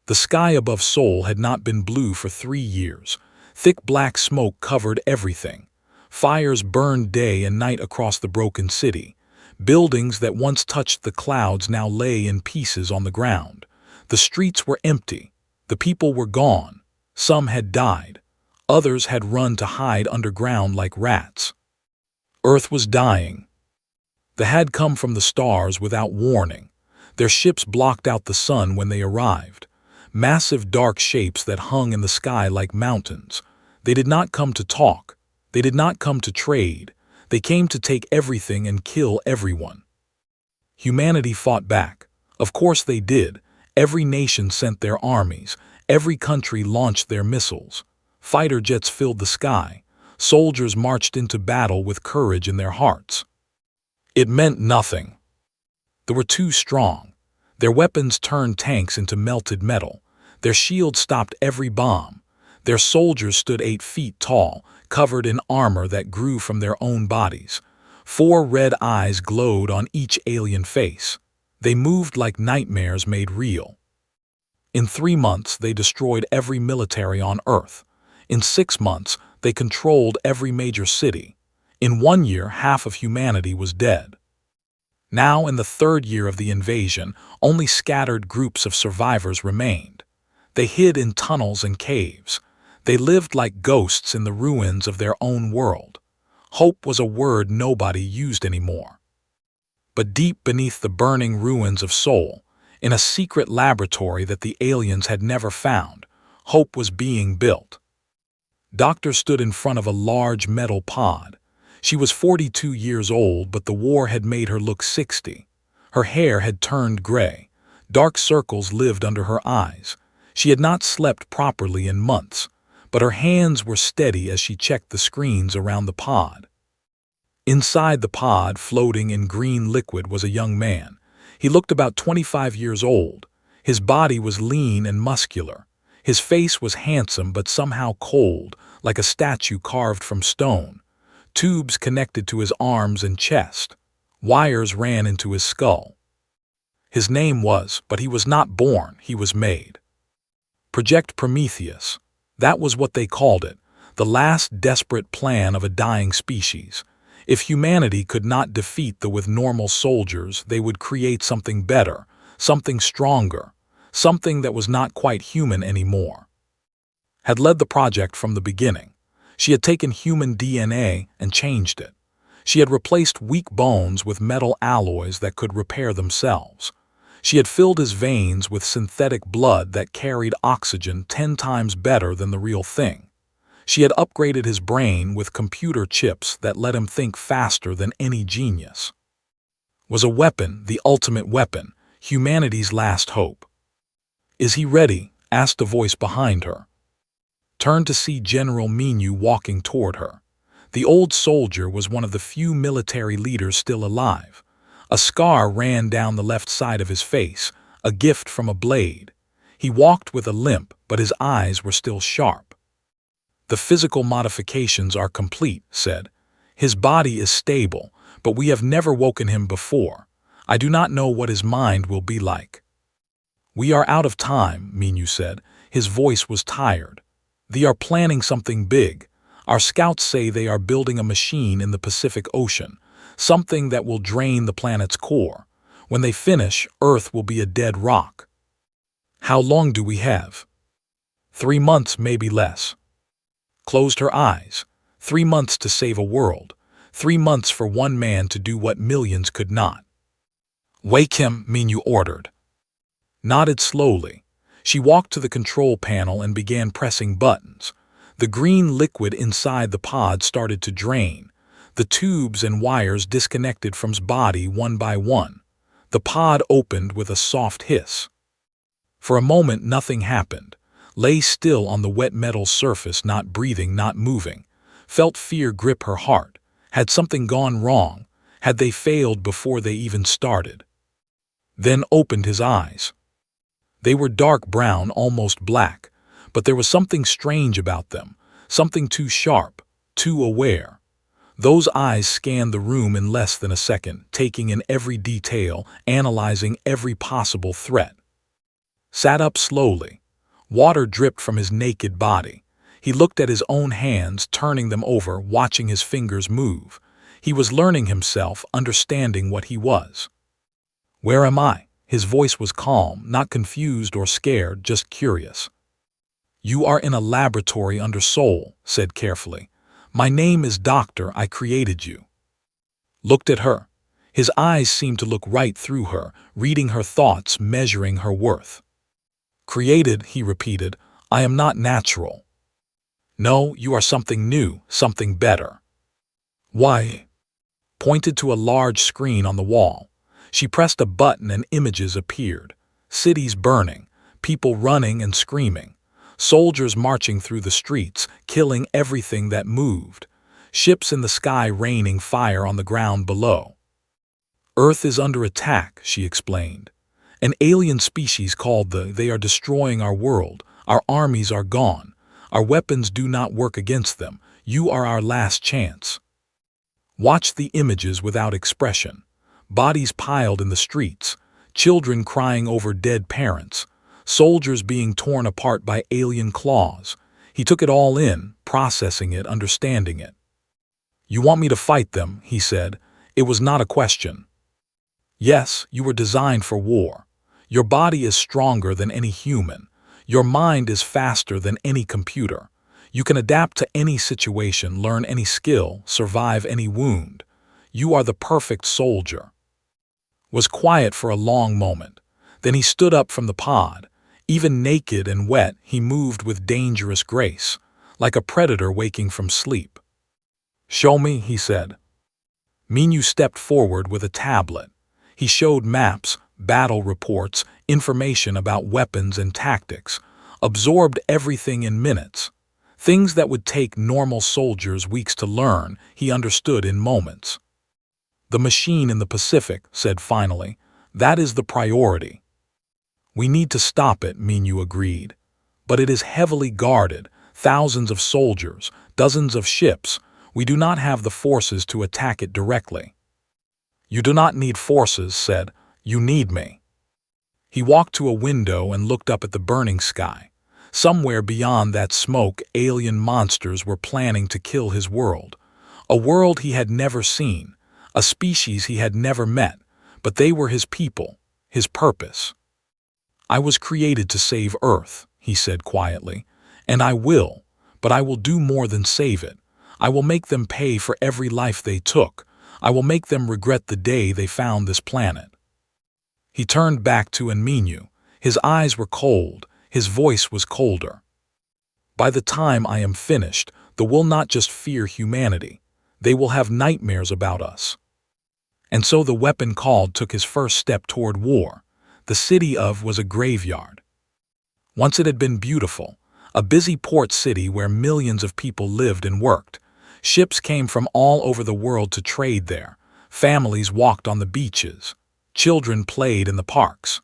The sky above Seoul had not been blue for 3 years. Thick black smoke covered everything. Fires burned day and night across the broken city. Buildings that once touched the clouds now lay in pieces on the ground. The streets were empty. The people were gone. Some had died. Others had run to hide underground like rats. Earth was dying. They had come from the stars without warning. Their ships blocked out the sun when they arrived. Massive dark shapes that hung in the sky like mountains. They did not come to talk. They did not come to trade. They came to take everything and kill everyone. Humanity fought back. Of course they did. Every nation sent their armies. Every country launched their missiles. Fighter jets filled the sky. Soldiers marched into battle with courage in their hearts. It meant nothing. They were too strong. Their weapons turned tanks into melted metal. Their shields stopped every bomb. Their soldiers stood 8 feet tall, covered in armor that grew from their own bodies. 4 red eyes glowed on each alien face. They moved like nightmares made real. In 3 months, they destroyed every military on Earth. In 6 months, they controlled every major city. In 1 year, half of humanity was dead. Now, in the 3rd year of the invasion, only scattered groups of survivors remained. They hid in tunnels and caves. They lived like ghosts in the ruins of their own world. Hope was a word nobody used anymore. But deep beneath the burning ruins of Seoul, in a secret laboratory that the aliens had never found, hope was being built. Doctor stood in front of a large metal pod. She was 42 years old, but the war had made her look 60. Her hair had turned gray. Dark circles lived under her eyes. She had not slept properly in months, but her hands were steady as she checked the screens around the pod. Inside the pod, floating in green liquid, was a young man. He looked about 25 years old. His body was lean and muscular. His face was handsome but somehow cold, like a statue carved from stone. Tubes connected to his arms and chest. Wires ran into his skull. His name was, but he was not born, he was made. Project Prometheus. That was what they called it, the last desperate plan of a dying species. If humanity could not defeat them with normal soldiers, they would create something better, something stronger, something that was not quite human anymore. Had led the project from the beginning. She had taken human DNA and changed it. She had replaced weak bones with metal alloys that could repair themselves. She had filled his veins with synthetic blood that carried oxygen 10 times better than the real thing. She had upgraded his brain with computer chips that let him think faster than any genius. Was a weapon, the ultimate weapon, humanity's last hope. "Is he ready?" asked a voice behind her. Turned to see General Minyu walking toward her. The old soldier was one of the few military leaders still alive. A scar ran down the left side of his face, a gift from a blade. He walked with a limp, but his eyes were still sharp. "The physical modifications are complete," said. "His body is stable, but we have never woken him before. I do not know what his mind will be like." "We are out of time," Minyu said. His voice was tired. "They are planning something big. Our scouts say they are building a machine in the Pacific Ocean, something that will drain the planet's core. When they finish, Earth will be a dead rock." "How long do we have?" 3 months, maybe less." Closed her eyes. 3 months to save a world. 3 months for one man to do what millions could not. "Wake him," Minyu ordered. Nodded slowly. She walked to the control panel and began pressing buttons. The green liquid inside the pod started to drain. The tubes and wires disconnected from his body one by one. The pod opened with a soft hiss. For a moment nothing happened. Lay still on the wet metal surface, not breathing, not moving. Felt fear grip her heart. Had something gone wrong? Had they failed before they even started? Then opened his eyes. They were dark brown, almost black, but there was something strange about them, something too sharp, too aware. Those eyes scanned the room in less than a second, taking in every detail, analyzing every possible threat. sat up slowly. Water dripped from his naked body. He looked at his own hands, turning them over, watching his fingers move. He was learning himself, understanding what he was. "Where am I?" His voice was calm, not confused or scared, just curious. "You are in a laboratory under Soul," said carefully. "My name is Doctor. I created you." Looked at her. His eyes seemed to look right through her, reading her thoughts, measuring her worth. "Created," he repeated. "I am not natural." "No, you are something new, something better." "Why?" Pointed to a large screen on the wall. She pressed a button and images appeared. Cities burning, people running and screaming. Soldiers marching through the streets, killing everything that moved. Ships in the sky raining fire on the ground below. "Earth is under attack," she explained. "An alien species called they are destroying our world. Our armies are gone. Our weapons do not work against them. You are our last chance." Watch the images without expression. Bodies piled in the streets, children crying over dead parents, soldiers being torn apart by alien claws. He took it all in, processing it, understanding it. "You want me to fight them," he said. It was not a question. "Yes, you were designed for war. Your body is stronger than any human. Your mind is faster than any computer. You can adapt to any situation, learn any skill, survive any wound. You are the perfect soldier." Was quiet for a long moment. Then he stood up from the pod. Even naked and wet, he moved with dangerous grace, like a predator waking from sleep. "Show me," he said. Minyu stepped forward with a tablet. He showed maps, battle reports, information about weapons and tactics, absorbed everything in minutes. Things that would take normal soldiers weeks to learn, he understood in moments. "The machine in the Pacific," said finally. "That is the priority." "We need to stop it," Minyu agreed. "But it is heavily guarded, thousands of soldiers, dozens of ships. We do not have the forces to attack it directly." "You do not need forces," said. "You need me." He walked to a window and looked up at the burning sky. Somewhere beyond that smoke, alien monsters were planning to kill his world. A world he had never seen, a species he had never met, but they were his people, his purpose. "I was created to save Earth," he said quietly, "and I will, but I will do more than save it. I will make them pay for every life they took. I will make them regret the day they found this planet." He turned back to Minyu. His eyes were cold, his voice was colder. "By the time I am finished, they will not just fear humanity. They will have nightmares about us." And so the weapon called took his first step toward war. The city was a graveyard. Once it had been beautiful, a busy port city where millions of people lived and worked. Ships came from all over the world to trade there. Families walked on the beaches. Children played in the parks.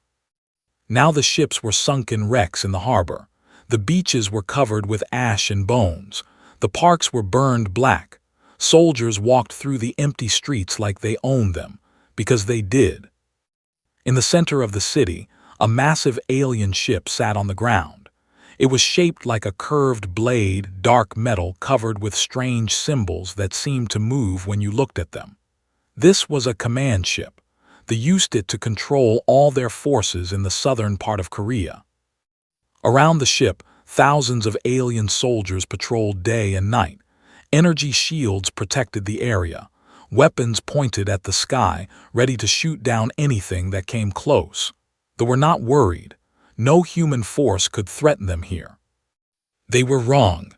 Now the ships were sunken wrecks in the harbor. The beaches were covered with ash and bones. The parks were burned black. Soldiers walked through the empty streets like they owned them, because they did. In the center of the city, a massive alien ship sat on the ground. It was shaped like a curved blade, dark metal covered with strange symbols that seemed to move when you looked at them. This was a command ship. They used it to control all their forces in the southern part of Korea. Around the ship, thousands of alien soldiers patrolled day and night. Energy shields protected the area. Weapons pointed at the sky, ready to shoot down anything that came close. They were not worried. No human force could threaten them here. They were wrong.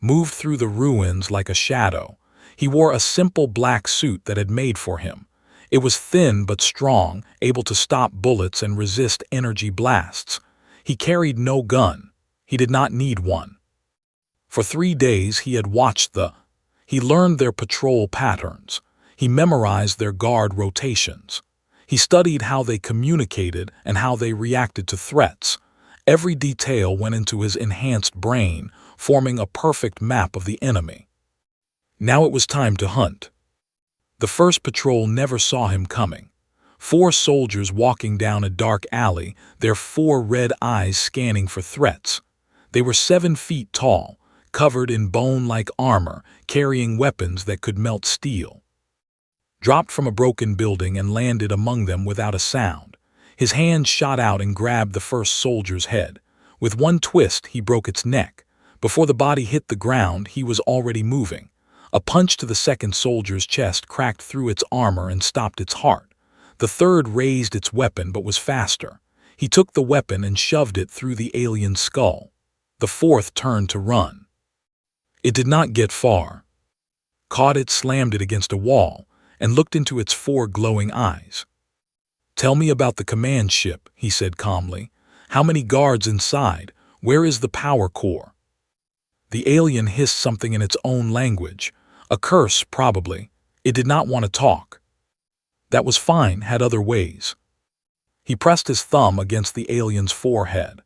Moved through the ruins like a shadow. He wore a simple black suit that had made for him. It was thin but strong, able to stop bullets and resist energy blasts. He carried no gun. He did not need one. For 3 days he had watched He learned their patrol patterns. He memorized their guard rotations. He studied how they communicated and how they reacted to threats. Every detail went into his enhanced brain, forming a perfect map of the enemy. Now it was time to hunt. The first patrol never saw him coming. Four soldiers walking down a dark alley, their four red eyes scanning for threats. They were 7 feet tall, covered in bone-like armor, carrying weapons that could melt steel. Dropped from a broken building and landed among them without a sound. His hand shot out and grabbed the first soldier's head. With one twist, he broke its neck. Before the body hit the ground, he was already moving. A punch to the second soldier's chest cracked through its armor and stopped its heart. The third raised its weapon but was faster. He took the weapon and shoved it through the alien's skull. The fourth turned to run. It did not get far. Caught it, slammed it against a wall, and looked into its 4 glowing eyes. "Tell me about the command ship," he said calmly. "How many guards inside? Where is the power core?" The alien hissed something in its own language. A curse, probably. It did not want to talk. That was fine, had other ways. He pressed his thumb against the alien's forehead.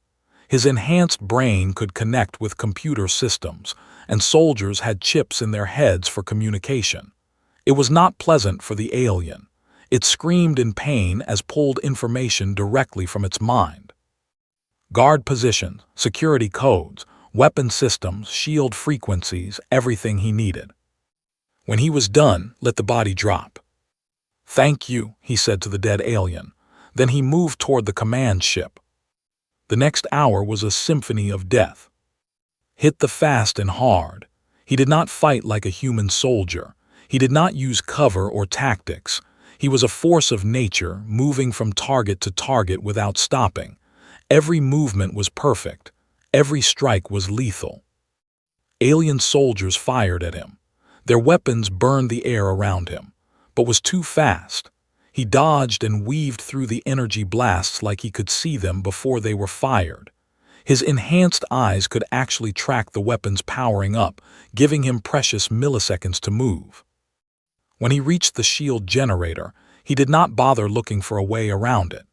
His enhanced brain could connect with computer systems, and soldiers had chips in their heads for communication. It was not pleasant for the alien. It screamed in pain as pulled information directly from its mind. Guard positions, security codes, weapon systems, shield frequencies, everything he needed. When he was done, let the body drop. "Thank you," he said to the dead alien. Then he moved toward the command ship. The next hour was a symphony of death. Hit the fast and hard. He did not fight like a human soldier. He did not use cover or tactics. He was a force of nature, moving from target to target without stopping. Every movement was perfect. Every strike was lethal. Alien soldiers fired at him. Their weapons burned the air around him, but was too fast. He dodged and weaved through the energy blasts like he could see them before they were fired. His enhanced eyes could actually track the weapons powering up, giving him precious milliseconds to move. When he reached the shield generator, he did not bother looking for a way around it.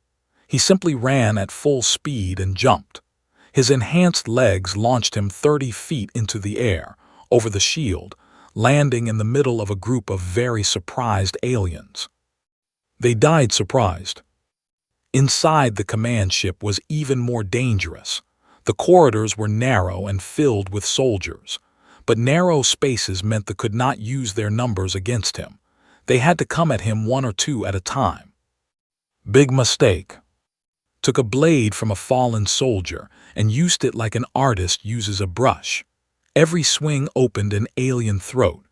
He simply ran at full speed and jumped. His enhanced legs launched him 30 feet into the air, over the shield, landing in the middle of a group of very surprised aliens. They died surprised. Inside the command ship was even more dangerous. The corridors were narrow and filled with soldiers, but narrow spaces meant they could not use their numbers against him. They had to come at him 1 or 2 at a time. Big mistake. Took a blade from a fallen soldier and used it like an artist uses a brush. Every swing opened an alien throat.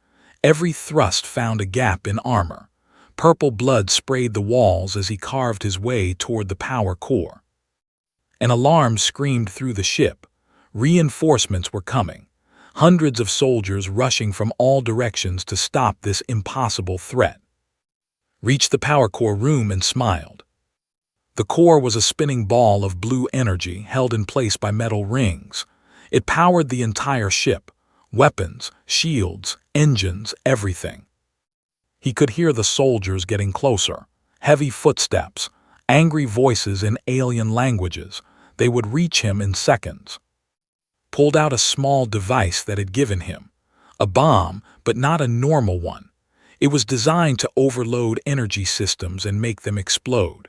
Every thrust found a gap in armor. Purple blood sprayed the walls as he carved his way toward the power core. An alarm screamed through the ship. Reinforcements were coming. Hundreds of soldiers rushing from all directions to stop this impossible threat. Reached the power core room and smiled. The core was a spinning ball of blue energy held in place by metal rings. It powered the entire ship. Weapons, shields, engines, everything. He could hear the soldiers getting closer. Heavy footsteps, angry voices in alien languages. They would reach him in seconds. Pulled out a small device that had given him. A bomb, but not a normal one. It was designed to overload energy systems and make them explode.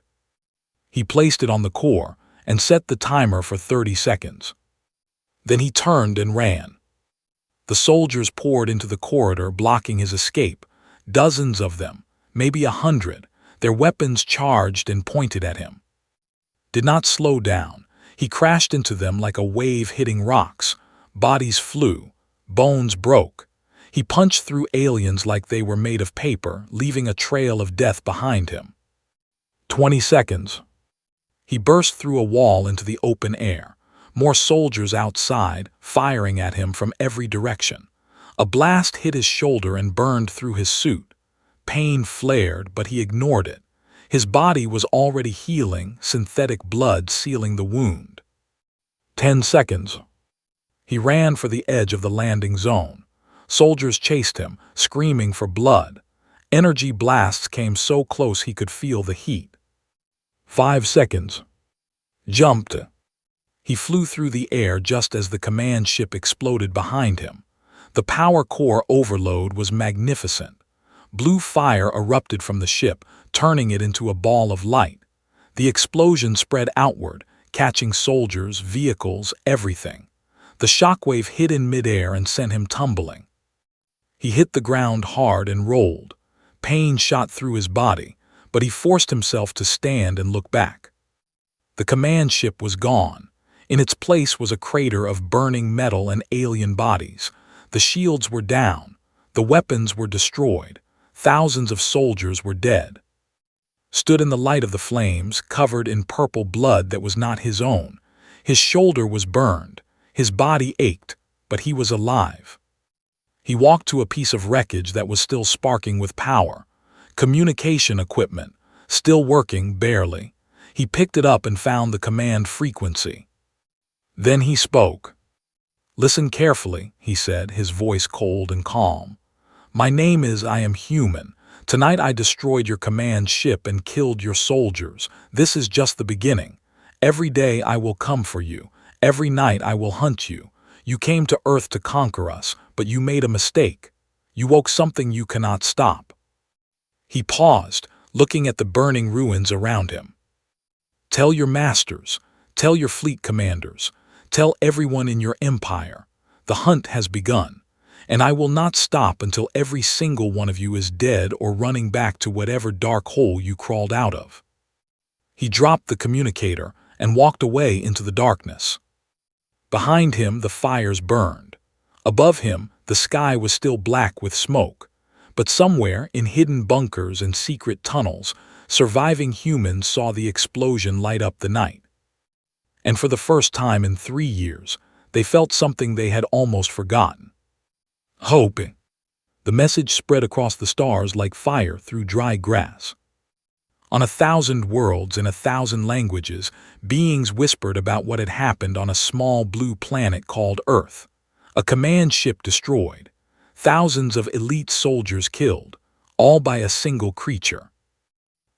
He placed it on the core and set the timer for 30 seconds. Then he turned and ran. The soldiers poured into the corridor, blocking his escape. Dozens of them, maybe 100, their weapons charged and pointed at him. Did not slow down. He crashed into them like a wave hitting rocks. Bodies flew. Bones broke. He punched through aliens like they were made of paper, leaving a trail of death behind him. 20 seconds. He burst through a wall into the open air. More soldiers outside, firing at him from every direction. A blast hit his shoulder and burned through his suit. Pain flared, but he ignored it. His body was already healing, synthetic blood sealing the wound. 10 seconds. He ran for the edge of the landing zone. Soldiers chased him, screaming for blood. Energy blasts came so close he could feel the heat. 5 seconds. Jumped. He flew through the air just as the command ship exploded behind him. The power core overload was magnificent. Blue fire erupted from the ship, turning it into a ball of light. The explosion spread outward, catching soldiers, vehicles, everything. The shockwave hit in midair and sent him tumbling. He hit the ground hard and rolled. Pain shot through his body, but he forced himself to stand and look back. The command ship was gone. In its place was a crater of burning metal and alien bodies. The shields were down. The weapons were destroyed. Thousands of soldiers were dead. Stood in the light of the flames, covered in purple blood that was not his own. His shoulder was burned. His body ached, but he was alive. He walked to a piece of wreckage that was still sparking with power. Communication equipment, still working barely. He picked it up and found the command frequency. Then he spoke. "Listen carefully," he said, his voice cold and calm. "My name is I am human. Tonight I destroyed your command ship and killed your soldiers. This is just the beginning. Every day I will come for you. Every night I will hunt you. You came to Earth to conquer us, but you made a mistake. You woke something you cannot stop." He paused, looking at the burning ruins around him. "Tell your masters, tell your fleet commanders, tell everyone in your empire. The hunt has begun, and I will not stop until every single one of you is dead or running back to whatever dark hole you crawled out of." He dropped the communicator and walked away into the darkness. Behind him, the fires burned. Above him, the sky was still black with smoke. But somewhere, in hidden bunkers and secret tunnels, surviving humans saw the explosion light up the night. And for the first time in 3 years, they felt something they had almost forgotten. Hope. The message spread across the stars like fire through dry grass. On 1,000 worlds in 1,000 languages, beings whispered about what had happened on a small blue planet called Earth. A command ship destroyed. Thousands of elite soldiers killed, all by a single creature.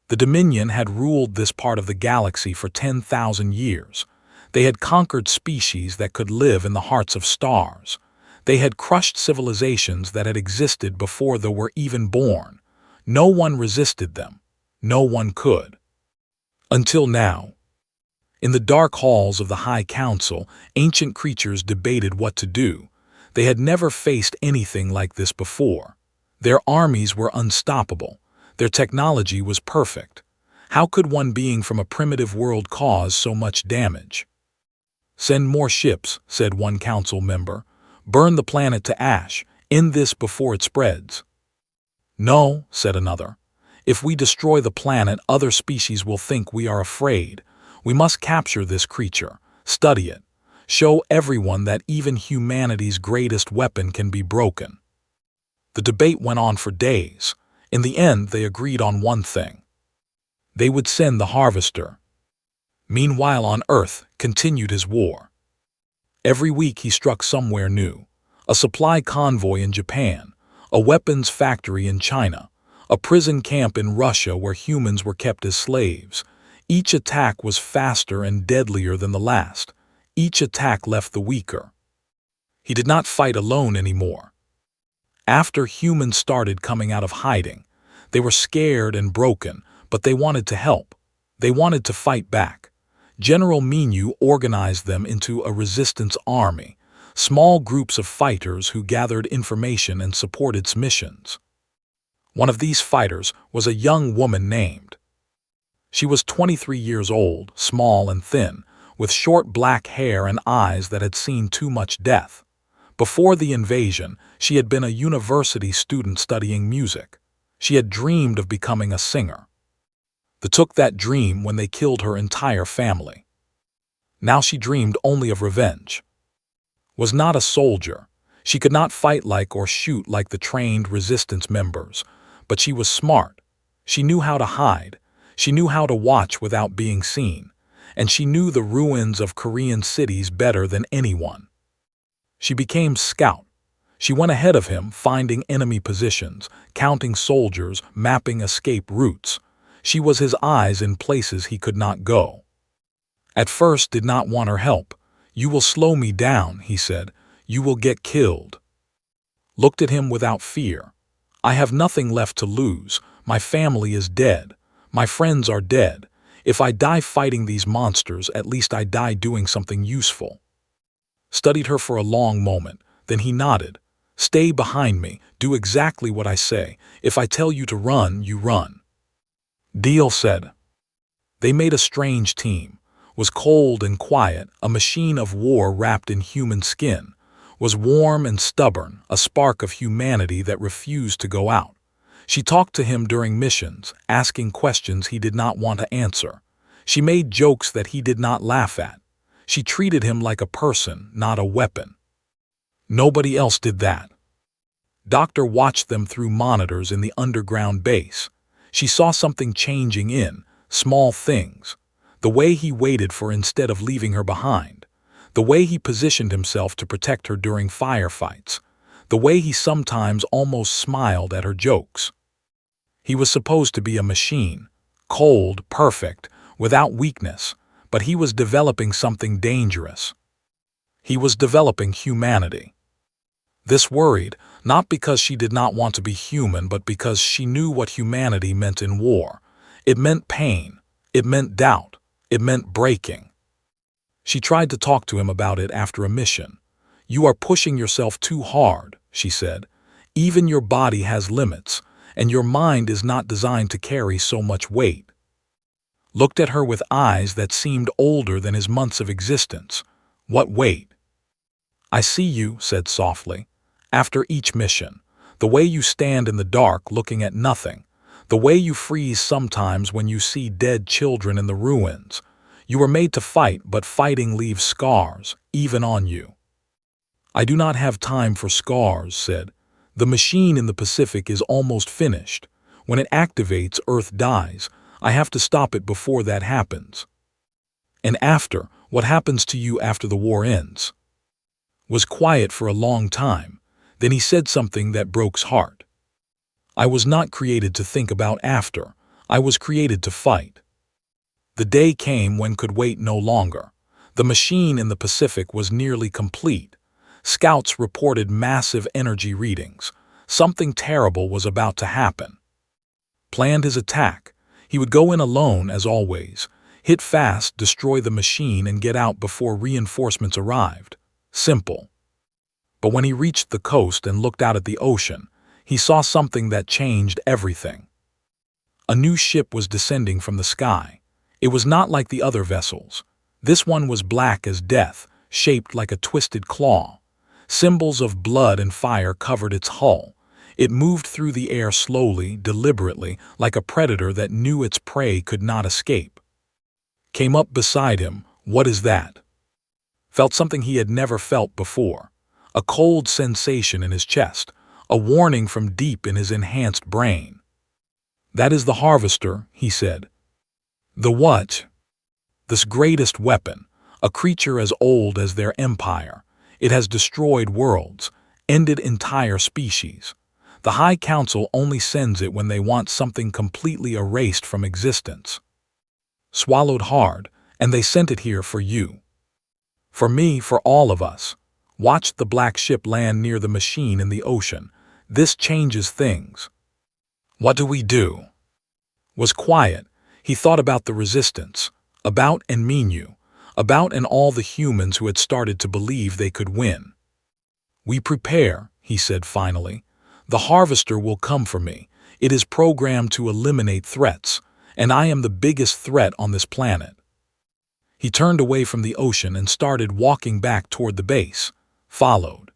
The Dominion had ruled this part of the galaxy for 10,000 years. They had conquered species that could live in the hearts of stars. They had crushed civilizations that had existed before they were even born. No one resisted them. No one could. Until now. In the dark halls of the High Council, ancient creatures debated what to do. They had never faced anything like this before. Their armies were unstoppable. Their technology was perfect. How could one being from a primitive world cause so much damage? "Send more ships," said one council member. "Burn the planet to ash. End this before it spreads." "No," said another. "If we destroy the planet, other species will think we are afraid. We must capture this creature, study it, show everyone that even humanity's greatest weapon can be broken." The debate went on for days. In the end, they agreed on one thing. They would send the Harvester. Meanwhile, on Earth continued his war. Every week he struck somewhere new. A supply convoy in Japan, a weapons factory in China, a prison camp in Russia where humans were kept as slaves. Each attack was faster and deadlier than the last. Each attack left the weaker. He did not fight alone anymore. After humans started coming out of hiding, they were scared and broken, but they wanted to help. They wanted to fight back. General Minyu organized them into a resistance army, small groups of fighters who gathered information and supported its missions. One of these fighters was a young woman named. She was 23 years old, small and thin, with short black hair and eyes that had seen too much death. Before the invasion, she had been a university student studying music. She had dreamed of becoming a singer. They took that dream when they killed her entire family. Now she dreamed only of revenge. Was not a soldier. She could not fight like or shoot like the trained resistance members, but she was smart. She knew how to hide. She knew how to watch without being seen, and she knew the ruins of Korean cities better than anyone. She became scout. She went ahead of him, finding enemy positions, counting soldiers, mapping escape routes. She was his eyes in places he could not go. At first did not want her help. "You will slow me down," he said. "You will get killed." Looked at him without fear. I have nothing left to lose. My family is dead. My friends are dead. If I die fighting these monsters, at least I die doing something useful. Studied her for a long moment. Then he nodded. Stay behind me. Do exactly what I say. If I tell you to run, you run. Deal, said. They made a strange team. Was cold and quiet, a machine of war wrapped in human skin. Was warm and stubborn, a spark of humanity that refused to go out. She talked to him during missions, asking questions he did not want to answer. She made jokes that he did not laugh at. She treated him like a person, not a weapon. Nobody else did that. Doctor watched them through monitors in the underground base. She saw something changing in small things. The way he waited for instead of leaving her behind. The way he positioned himself to protect her during firefights. The way he sometimes almost smiled at her jokes. He was supposed to be a machine, cold, perfect, without weakness, but he was developing something dangerous. He was developing humanity. This worried, not because she did not want to be human, but because she knew what humanity meant in war. It meant pain. It meant doubt. It meant breaking. She tried to talk to him about it after a mission. You are pushing yourself too hard, she said. Even your body has limits, and your mind is not designed to carry so much weight. Looked at her with eyes that seemed older than his months of existence. What weight? I see you, said softly. After each mission, the way you stand in the dark looking at nothing, the way you freeze sometimes when you see dead children in the ruins. You were made to fight, but fighting leaves scars, even on you. I do not have time for scars, said. The machine in the Pacific is almost finished. When it activates, Earth dies. I have to stop it before that happens. And after, what happens to you after the war ends? Was quiet for a long time. Then he said something that broke his heart. I was not created to think about after. I was created to fight. The day came when could wait no longer. The machine in the Pacific was nearly complete. Scouts reported massive energy readings. Something terrible was about to happen. Planned his attack. He would go in alone as always. Hit fast, destroy the machine, and get out before reinforcements arrived. Simple. But when he reached the coast and looked out at the ocean, he saw something that changed everything. A new ship was descending from the sky. It was not like the other vessels. This one was black as death, shaped like a twisted claw. Symbols of blood and fire covered its hull. It moved through the air slowly, deliberately, like a predator that knew its prey could not escape. Came up beside him. What is that? Felt something he had never felt before. A cold sensation in his chest, a warning from deep in his enhanced brain. That is the Harvester, he said. The what? This greatest weapon, a creature as old as their empire. It has destroyed worlds, ended entire species. The High Council only sends it when they want something completely erased from existence. Swallowed hard, and they sent it here for you. For me, for all of us. Watched the black ship land near the machine in the ocean. This changes things. What do we do? Was quiet. He thought about the resistance, about and Minyu, about and all the humans who had started to believe they could win. We prepare, he said finally. The Harvester will come for me. It is programmed to eliminate threats, and I am the biggest threat on this planet. He turned away from the ocean and started walking back toward the base. Followed.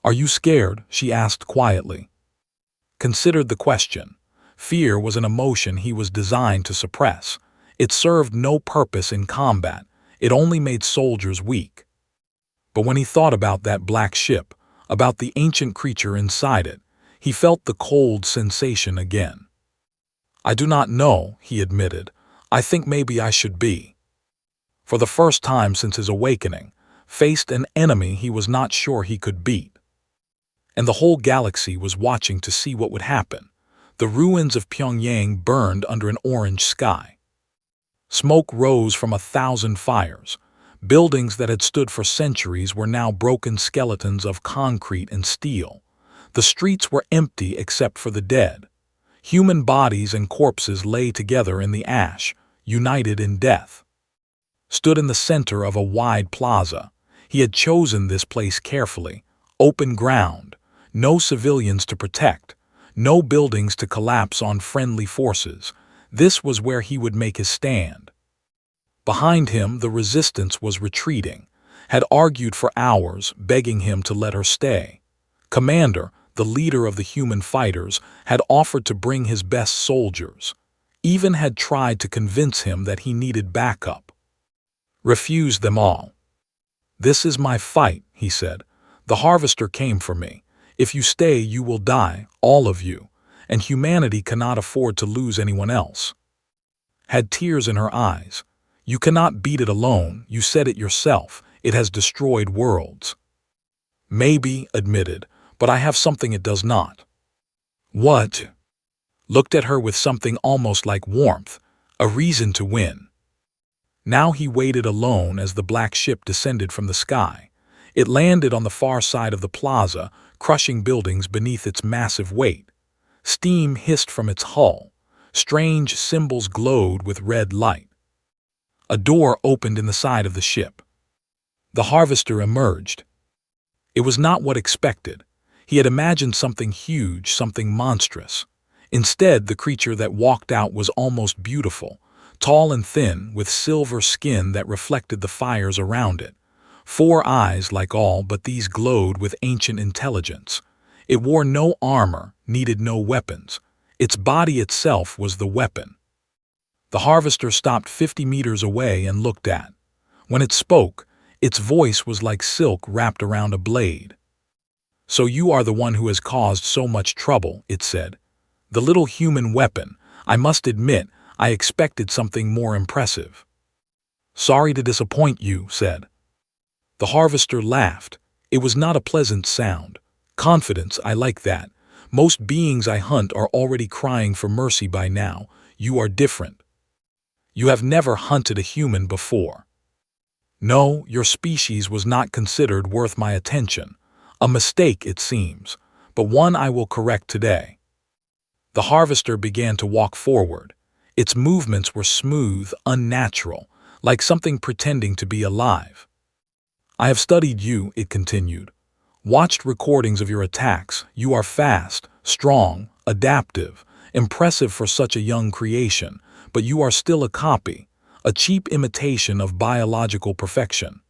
Are you scared? She asked quietly. Considered the question. Fear was an emotion he was designed to suppress. It served no purpose in combat. It only made soldiers weak. But when he thought about that black ship, about the ancient creature inside it, he felt the cold sensation again. I do not know, he admitted. I think maybe I should be. For the first time since his awakening, faced an enemy he was not sure he could beat. And the whole galaxy was watching to see what would happen. The ruins of Pyongyang burned under an orange sky. Smoke rose from 1,000 fires. Buildings that had stood for centuries were now broken skeletons of concrete and steel. The streets were empty except for the dead. Human bodies and corpses lay together in the ash, united in death. Stood in the center of a wide plaza. He had chosen this place carefully. Open ground, no civilians to protect, no buildings to collapse on friendly forces. This was where he would make his stand. Behind him, the resistance was retreating, had argued for hours, begging him to let her stay. Commander, the leader of the human fighters, had offered to bring his best soldiers, even had tried to convince him that he needed backup. Refused them all. "This is my fight," he said. "The harvester came for me. If you stay, you will die, all of you, and humanity cannot afford to lose anyone else." Had tears in her eyes. "You cannot beat it alone, you said it yourself. It has destroyed worlds." "Maybe," admitted, "but I have something it does not." "What?" Looked at her with something almost like warmth, a reason to win. Now he waited alone as the black ship descended from the sky. It landed on the far side of the plaza, crushing buildings beneath its massive weight. Steam hissed from its hull. Strange symbols glowed with red light. A door opened in the side of the ship. The harvester emerged. It was not what expected. He had imagined something huge, something monstrous. Instead, the creature that walked out was almost beautiful, tall and thin, with silver skin that reflected the fires around it. 4 eyes like all, but these glowed with ancient intelligence. It wore no armor, needed no weapons. Its body itself was the weapon. The harvester stopped 50 meters away and looked at. When it spoke, its voice was like silk wrapped around a blade. "So you are the one who has caused so much trouble," it said. "The little human weapon. I must admit, I expected something more impressive." "Sorry to disappoint you," said. The harvester laughed. It was not a pleasant sound. "Confidence, I like that. Most beings I hunt are already crying for mercy by now. You are different. You have never hunted a human before. No, your species was not considered worth my attention. A mistake, it seems, but one I will correct today." The harvester began to walk forward. Its movements were smooth, unnatural, like something pretending to be alive. "I have studied you," it continued. "Watched recordings of your attacks. You are fast, strong, adaptive, impressive for such a young creation, but you are still a copy, a cheap imitation of biological perfection."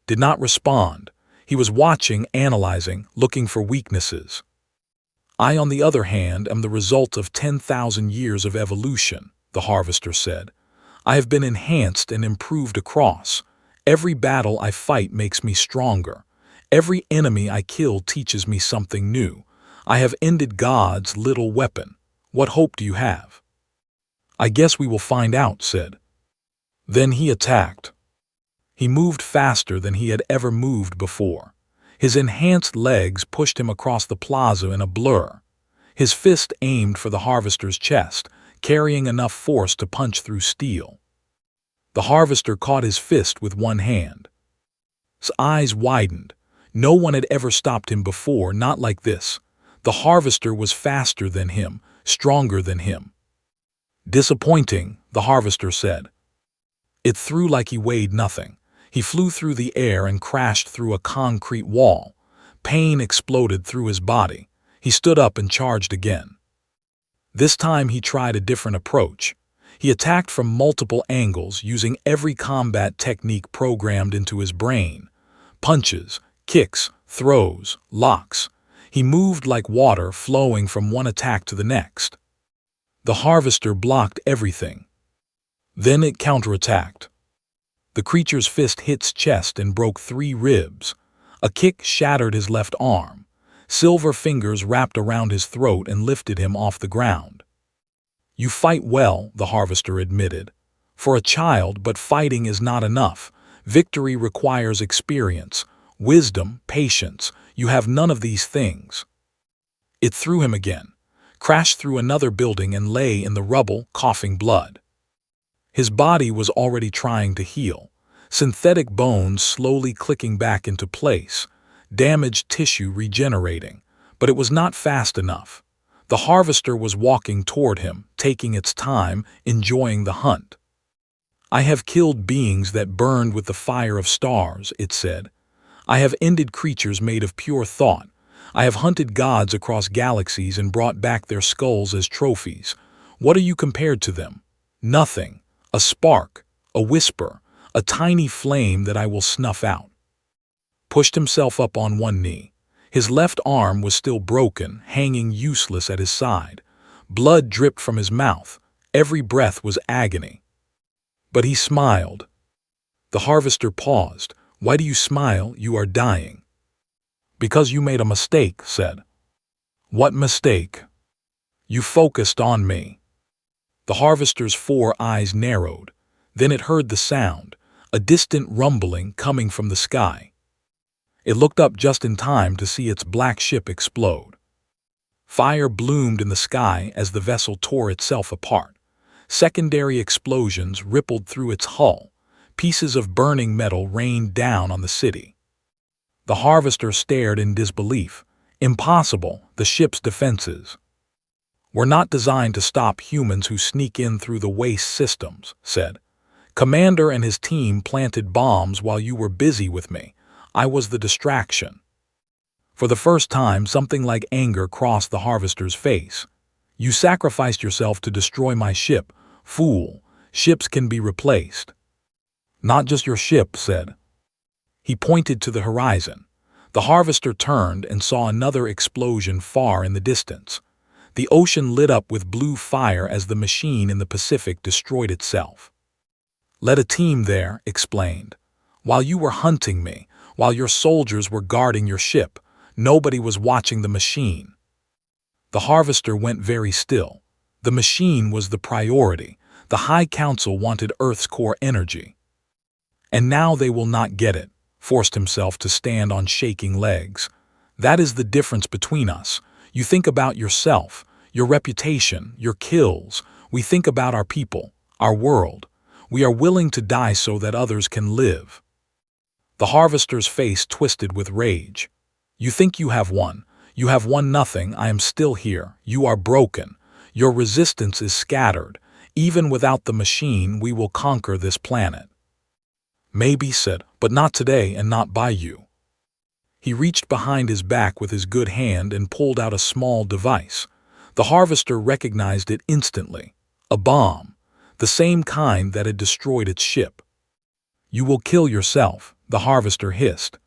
Did not respond. He was watching, analyzing, looking for weaknesses. "I, on the other hand, am the result of 10,000 years of evolution," the harvester said. "I have been enhanced and improved across. Every battle I fight makes me stronger. Every enemy I kill teaches me something new. I have ended God's little weapon. What hope do you have?" "I guess we will find out," said. Then he attacked. He moved faster than he had ever moved before. His enhanced legs pushed him across the plaza in a blur. His fist aimed for the harvester's chest, carrying enough force to punch through steel. The harvester caught his fist with one hand. His eyes widened. No one had ever stopped him before, not like this. The harvester was faster than him, stronger than him. "Disappointing," the harvester said. It threw like he weighed nothing. He flew through the air and crashed through a concrete wall. Pain exploded through his body. He stood up and charged again. This time he tried a different approach. He attacked from multiple angles, using every combat technique programmed into his brain. Punches, kicks, throws, locks. He moved like water flowing from one attack to the next. The harvester blocked everything. Then it counterattacked. The creature's fist hit his chest and broke 3 ribs. A kick shattered his left arm. Silver fingers wrapped around his throat and lifted him off the ground. "You fight well," the harvester admitted. "For a child, but fighting is not enough. Victory requires experience, wisdom, patience. You have none of these things." It threw him again, crashed through another building and lay in the rubble, coughing blood. His body was already trying to heal, synthetic bones slowly clicking back into place, damaged tissue regenerating, But it was not fast enough. The harvester was walking toward him, taking its time, enjoying the hunt. "I have killed beings that burned with the fire of stars," it said. "I have ended creatures made of pure thought. I have hunted gods across galaxies and brought back their skulls as trophies. What are you compared to them? Nothing. A spark, a whisper, a tiny flame that I will snuff out." Pushed himself up on one knee. His left arm was still broken, hanging useless at his side. Blood dripped from his mouth. Every breath was agony. But he smiled. The harvester paused. "Why do you smile? You are dying." "Because you made a mistake," said. "What mistake?" "You focused on me." The harvester's 4 eyes narrowed. Then it heard the sound, a distant rumbling coming from the sky. It looked up just in time to see its black ship explode. Fire bloomed in the sky as the vessel tore itself apart. Secondary explosions rippled through its hull. Pieces of burning metal rained down on the city. The harvester stared in disbelief. Impossible, the ship's defenses were not designed to stop humans who sneak in through the waste systems, said. "Commander and his team planted bombs while you were busy with me. I was the distraction." For the first time, something like anger crossed the harvester's face. "You sacrificed yourself to destroy my ship. Fool, ships can be replaced." "Not just your ship," said. He pointed to the horizon. The harvester turned and saw another explosion far in the distance. The ocean lit up with blue fire as the machine in the Pacific destroyed itself. "Led a team there," explained. "While you were hunting me, while your soldiers were guarding your ship, nobody was watching the machine." The harvester went very still. The machine was the priority. The High Council wanted Earth's core energy. "And now they will not get it," forced himself to stand on shaking legs. "That is the difference between us. You think about yourself, your reputation, your kills. We think about our people, our world. We are willing to die so that others can live." The harvester's face twisted with rage. "You think you have won. You have won nothing. I am still here. You are broken. Your resistance is scattered. Even without the machine, we will conquer this planet." "Maybe," said, "but not today and not by you." He reached behind his back with his good hand and pulled out a small device. The harvester recognized it instantly. A bomb, the same kind that had destroyed its ship. "You will kill yourself," the harvester hissed.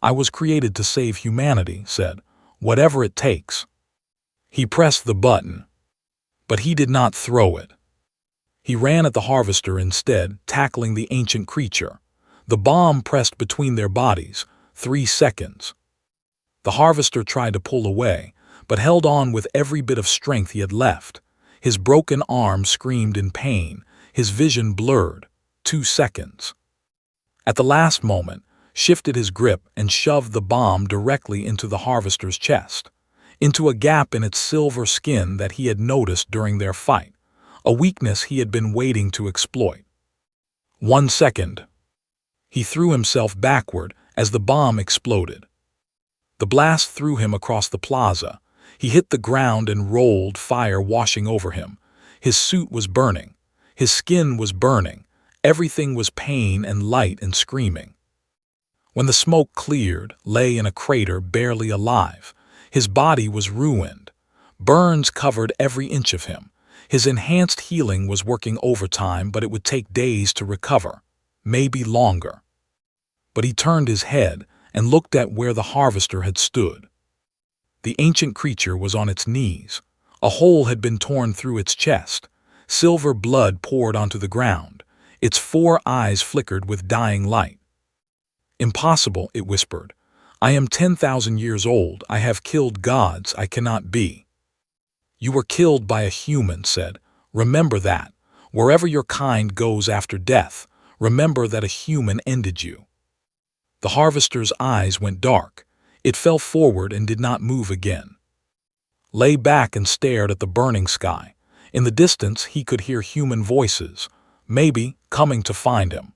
"I was created to save humanity," said, "whatever it takes." He pressed the button. But he did not throw it. He ran at the harvester instead, tackling the ancient creature. The bomb pressed between their bodies. 3 seconds. The harvester tried to pull away, but held on with every bit of strength he had left. His broken arm screamed in pain. His vision blurred. 2 seconds. At the last moment, shifted his grip and shoved the bomb directly into the harvester's chest, into a gap in its silver skin that he had noticed during their fight, a weakness he had been waiting to exploit. 1 second. He threw himself backward as the bomb exploded. The blast threw him across the plaza. He hit the ground and rolled, fire washing over him. His suit was burning. His skin was burning. Everything was pain and light and screaming. When the smoke cleared, lay in a crater barely alive. His body was ruined. Burns covered every inch of him. His enhanced healing was working overtime, but it would take days to recover, maybe longer. But he turned his head and looked at where the harvester had stood. The ancient creature was on its knees. A hole had been torn through its chest. Silver blood poured onto the ground. Its 4 eyes flickered with dying light. "Impossible," it whispered. "I am 10,000 years old. I have killed gods. I cannot be." "You were killed by a human," said. "Remember that. Wherever your kind goes after death, remember that a human ended you." The harvester's eyes went dark. It fell forward and did not move again. Lay back and stared at the burning sky. In the distance, he could hear human voices, maybe coming to find him.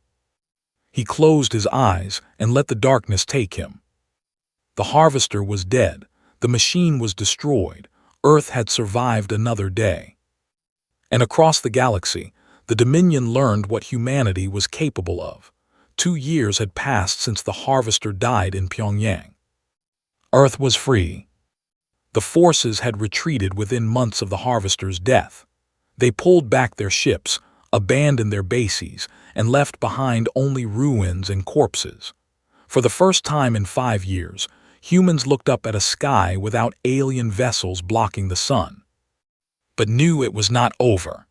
He closed his eyes and let the darkness take him. The harvester was dead. The machine was destroyed. Earth had survived another day. And across the galaxy, the Dominion learned what humanity was capable of. 2 years had passed since the Harvester died in Pyongyang. Earth was free. The forces had retreated within months of the Harvester's death. They pulled back their ships, abandoned their bases, and left behind only ruins and corpses. For the first time in 5 years, humans looked up at a sky without alien vessels blocking the sun. But knew it was not over.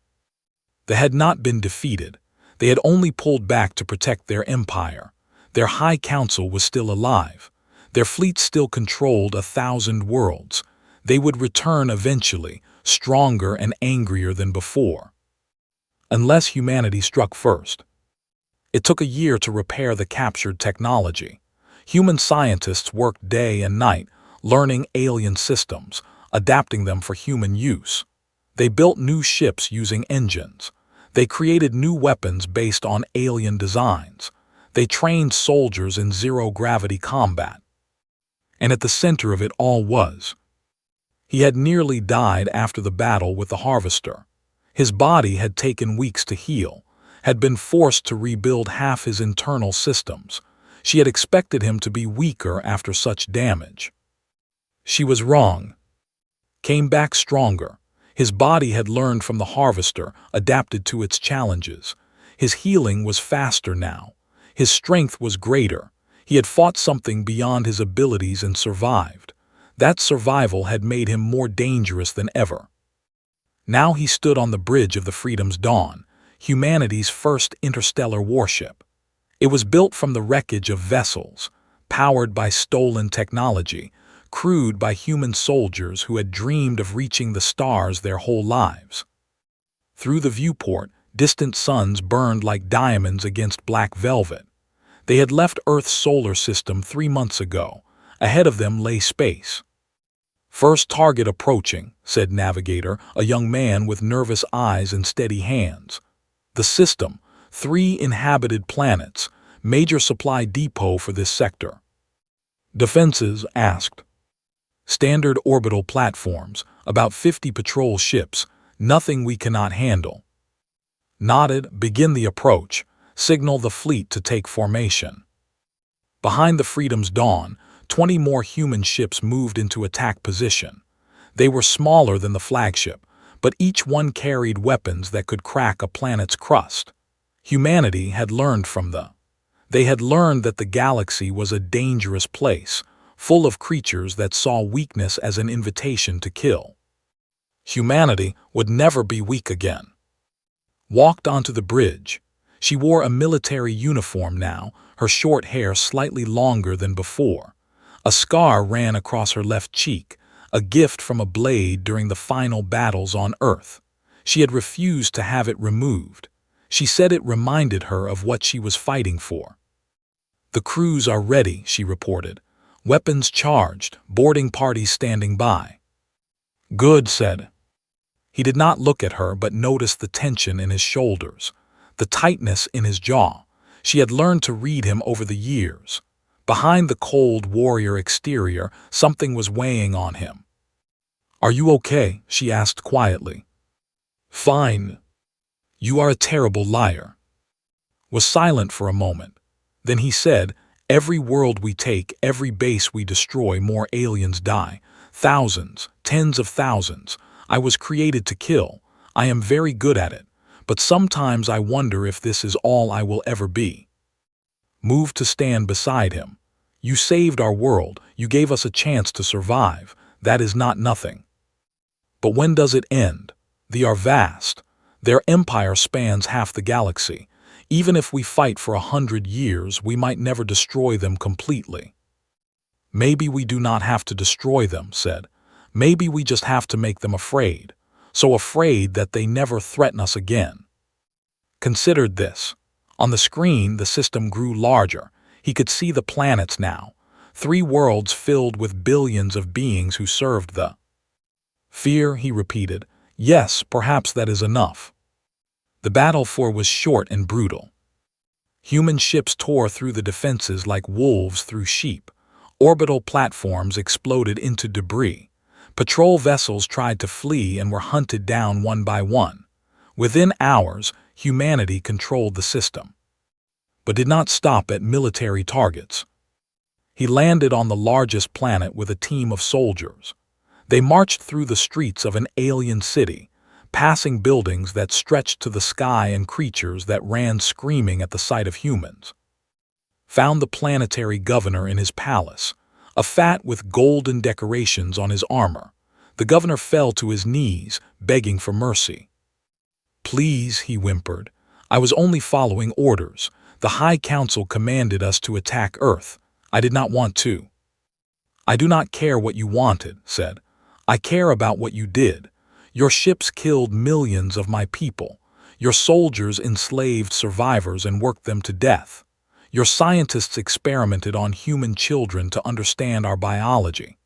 They had not been defeated. They had only pulled back to protect their empire. Their High Council was still alive. Their fleet still controlled 1,000 worlds. They would return eventually, stronger and angrier than before. Unless humanity struck first. It took a year to repair the captured technology. Human scientists worked day and night, learning alien systems, adapting them for human use. They built new ships using engines. They created new weapons based on alien designs. They trained soldiers in zero-gravity combat. And at the center of it all was. He had nearly died after the battle with the Harvester. His body had taken weeks to heal, had been forced to rebuild half his internal systems. She had expected him to be weaker after such damage. She was wrong. Came back stronger. His body had learned from the Harvester, adapted to its challenges. His healing was faster now. His strength was greater. He had fought something beyond his abilities and survived. That survival had made him more dangerous than ever. Now he stood on the bridge of the Freedom's Dawn, humanity's first interstellar warship. It was built from the wreckage of vessels, powered by stolen technology, crewed by human soldiers who had dreamed of reaching the stars their whole lives. Through the viewport, distant suns burned like diamonds against black velvet. They had left Earth's solar system 3 months ago. Ahead of them lay space. "First target approaching," said Navigator, a young man with nervous eyes and steady hands. "The system, 3 inhabited planets, major supply depot for this sector." "Defenses?" asked. "Standard orbital platforms, about 50 patrol ships, nothing we cannot handle." Nodded. "Begin the approach. Signal the fleet to take formation." Behind the Freedom's Dawn, 20 more human ships moved into attack position. They were smaller than the flagship, but each one carried weapons that could crack a planet's crust. Humanity had learned from They had learned that the galaxy was a dangerous place, full of creatures that saw weakness as an invitation to kill. Humanity would never be weak again. Walked onto the bridge. She wore a military uniform now, her short hair slightly longer than before. A scar ran across her left cheek, a gift from a blade during the final battles on Earth. She had refused to have it removed. She said it reminded her of what she was fighting for. "The crews are ready," she reported. "Weapons charged, boarding parties standing by." "Good," said. He did not look at her but noticed the tension in his shoulders, the tightness in his jaw. She had learned to read him over the years. Behind the cold warrior exterior, something was weighing on him. "Are you okay?" she asked quietly. "Fine." "You are a terrible liar." Was silent for a moment. Then he said, "Every world we take, every base we destroy, more aliens die. Thousands, tens of thousands. I was created to kill. I am very good at it. But sometimes I wonder if this is all I will ever be." Moved to stand beside him. "You saved our world. You gave us a chance to survive. That is not nothing. But when does it end? They are vast. Their empire spans half the galaxy. Even if we fight for 100 years, we might never destroy them completely." "Maybe we do not have to destroy them," said. "Maybe we just have to make them afraid. So afraid that they never threaten us again." Considered this. On the screen, the system grew larger. He could see the planets now. 3 worlds filled with billions of beings who served the fear, he repeated. "Yes, perhaps that is enough." The battle was short and brutal. Human ships tore through the defenses like wolves through sheep. Orbital platforms exploded into debris. Patrol vessels tried to flee and were hunted down one by one. Within hours, humanity controlled the system, but did not stop at military targets. He landed on the largest planet with a team of soldiers. They marched through the streets of an alien city, passing buildings that stretched to the sky and creatures that ran screaming at the sight of humans. Found the planetary governor in his palace, a fat with golden decorations on his armor. The governor fell to his knees, begging for mercy. "Please," he whimpered, "I was only following orders. The High Council commanded us to attack Earth. I did not want to." "I do not care what you wanted," said. "I care about what you did. Your ships killed millions of my people. Your soldiers enslaved survivors and worked them to death. Your scientists experimented on human children to understand our biology."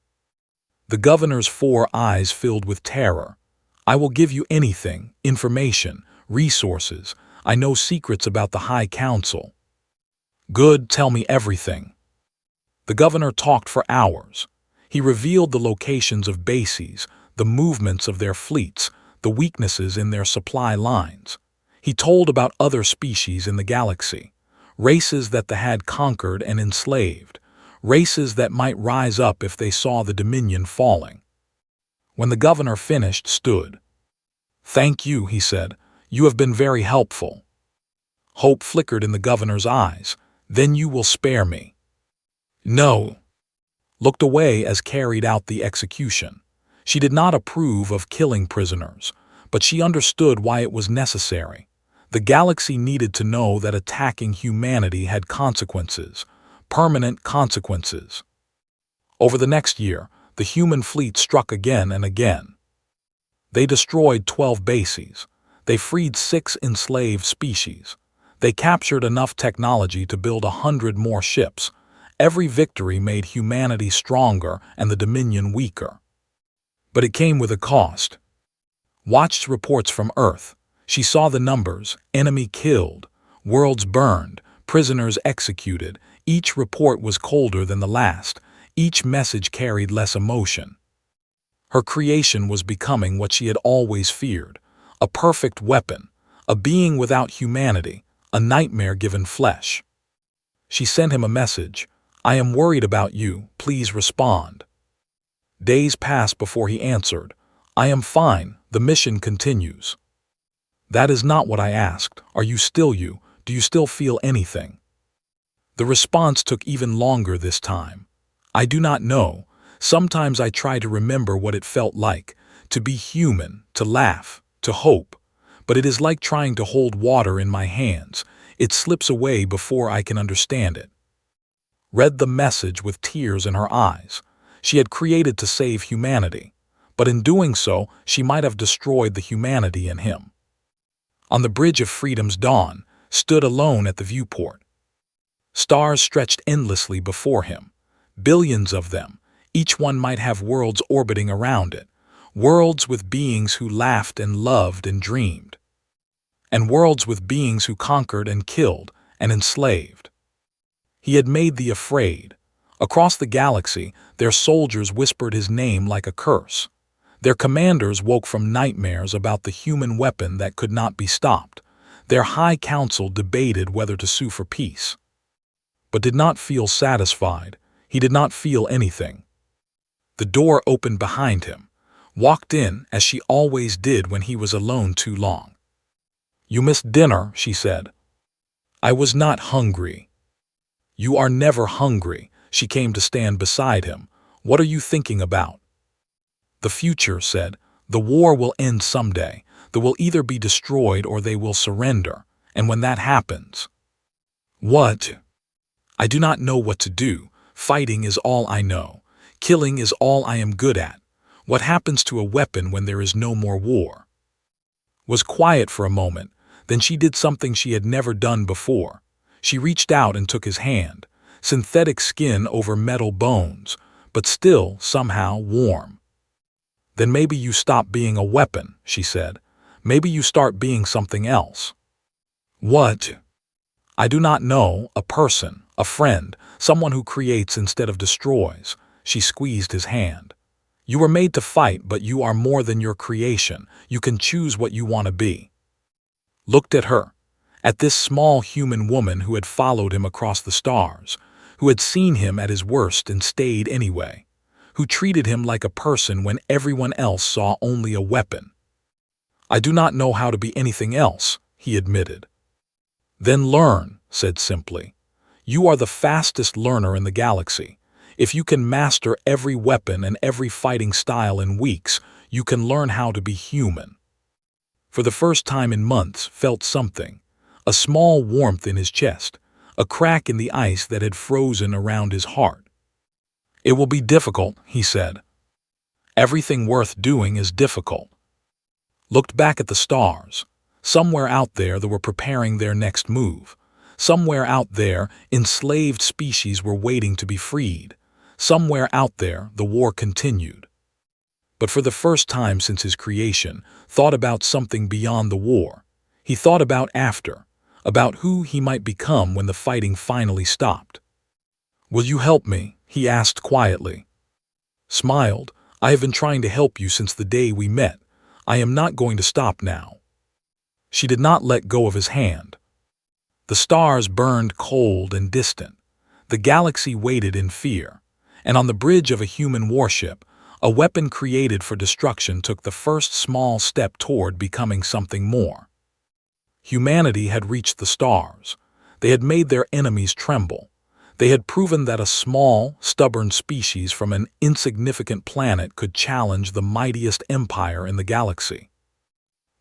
The governor's 4 eyes filled with terror. "I will give you anything, information, resources. I know secrets about the High Council." "Good, tell me everything." The governor talked for hours. He revealed the locations of bases, the movements of their fleets, the weaknesses in their supply lines. He told about other species in the galaxy, races that they had conquered and enslaved, races that might rise up if they saw the Dominion falling. When the governor finished, stood. "Thank you," he said. "You have been very helpful." Hope flickered in the governor's eyes. "Then you will spare me." "No." Looked away as carried out the execution. She did not approve of killing prisoners, but she understood why it was necessary. The galaxy needed to know that attacking humanity had consequences, permanent consequences. Over the next year, the human fleet struck again and again. They destroyed 12 bases. They freed 6 enslaved species. They captured enough technology to build 100 more ships. Every victory made humanity stronger and the Dominion weaker. But it came with a cost. Watched reports from Earth. She saw the numbers: enemy killed, worlds burned, prisoners executed. Each report was colder than the last. Each message carried less emotion. Her creation was becoming what she had always feared: a perfect weapon, a being without humanity, a nightmare given flesh. She sent him a message: "I am worried about you, please respond." Days passed before he answered. "I am fine, the mission continues." "That is not what I asked. Are you still you? Do you still feel anything?" The response took even longer this time. "I do not know. Sometimes I try to remember what it felt like, to be human, to laugh, to hope. But it is like trying to hold water in my hands. It slips away before I can understand it." Read the message with tears in her eyes. She had created to save humanity, but in doing so, she might have destroyed the humanity in him. On the bridge of freedom's dawn, stood alone at the viewport. Stars stretched endlessly before him, billions of them. Each one might have worlds orbiting around it, worlds with beings who laughed and loved and dreamed, and worlds with beings who conquered and killed and enslaved. He had made the afraid. Across the galaxy, their soldiers whispered his name like a curse. Their commanders woke from nightmares about the human weapon that could not be stopped. Their High Council debated whether to sue for peace, but did not feel satisfied. He did not feel anything. The door opened behind him. Walked in, as she always did when he was alone too long. "You missed dinner," she said. "I was not hungry." "You are never hungry." She came to stand beside him. "What are you thinking about?" "The future," said. "The war will end someday. They will either be destroyed or they will surrender. And when that happens..." "What?" "I do not know what to do. Fighting is all I know. Killing is all I am good at. What happens to a weapon when there is no more war?" Was quiet for a moment. Then she did something she had never done before. She reached out and took his hand. Synthetic skin over metal bones, but still, somehow, warm. "Then maybe you stop being a weapon," she said. "Maybe you start being something else." "What?" "I do not know, a person, A friend, someone who creates instead of destroys. She squeezed his hand. You were made to fight, but you are more than your creation. You can choose what you want to be. Looked at her, at this small human woman who had followed him across the stars, who had seen him at his worst and stayed anyway, who treated him like a person when everyone else saw only a weapon. I do not know how to be anything else, he admitted. Then learn, said simply. You are the fastest learner in the galaxy. If you can master every weapon and every fighting style in weeks, you can learn how to be human. For the first time in months, felt something, a small warmth in his chest, a crack in the ice that had frozen around his heart. It will be difficult, he said. Everything worth doing is difficult. Looked back at the stars. Somewhere out there they were preparing their next move. Somewhere out there, enslaved species were waiting to be freed. Somewhere out there, the war continued. But for the first time since his creation, thought about something beyond the war. He thought about after, about who he might become when the fighting finally stopped. Will you help me? He asked quietly. Smiled. I have been trying to help you since the day we met. I am not going to stop now. She did not let go of his hand. The stars burned cold and distant. The galaxy waited in fear. And on the bridge of a human warship, a weapon created for destruction took the first small step toward becoming something more. Humanity had reached the stars. They had made their enemies tremble. They had proven that a small, stubborn species from an insignificant planet could challenge the mightiest empire in the galaxy.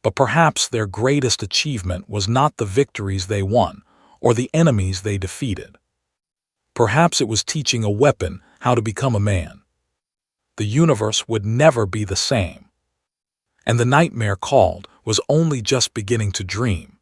But perhaps their greatest achievement was not the victories they won or the enemies they defeated. Perhaps it was teaching a weapon how to become a man. The universe would never be the same. And the nightmare called was only just beginning to dream.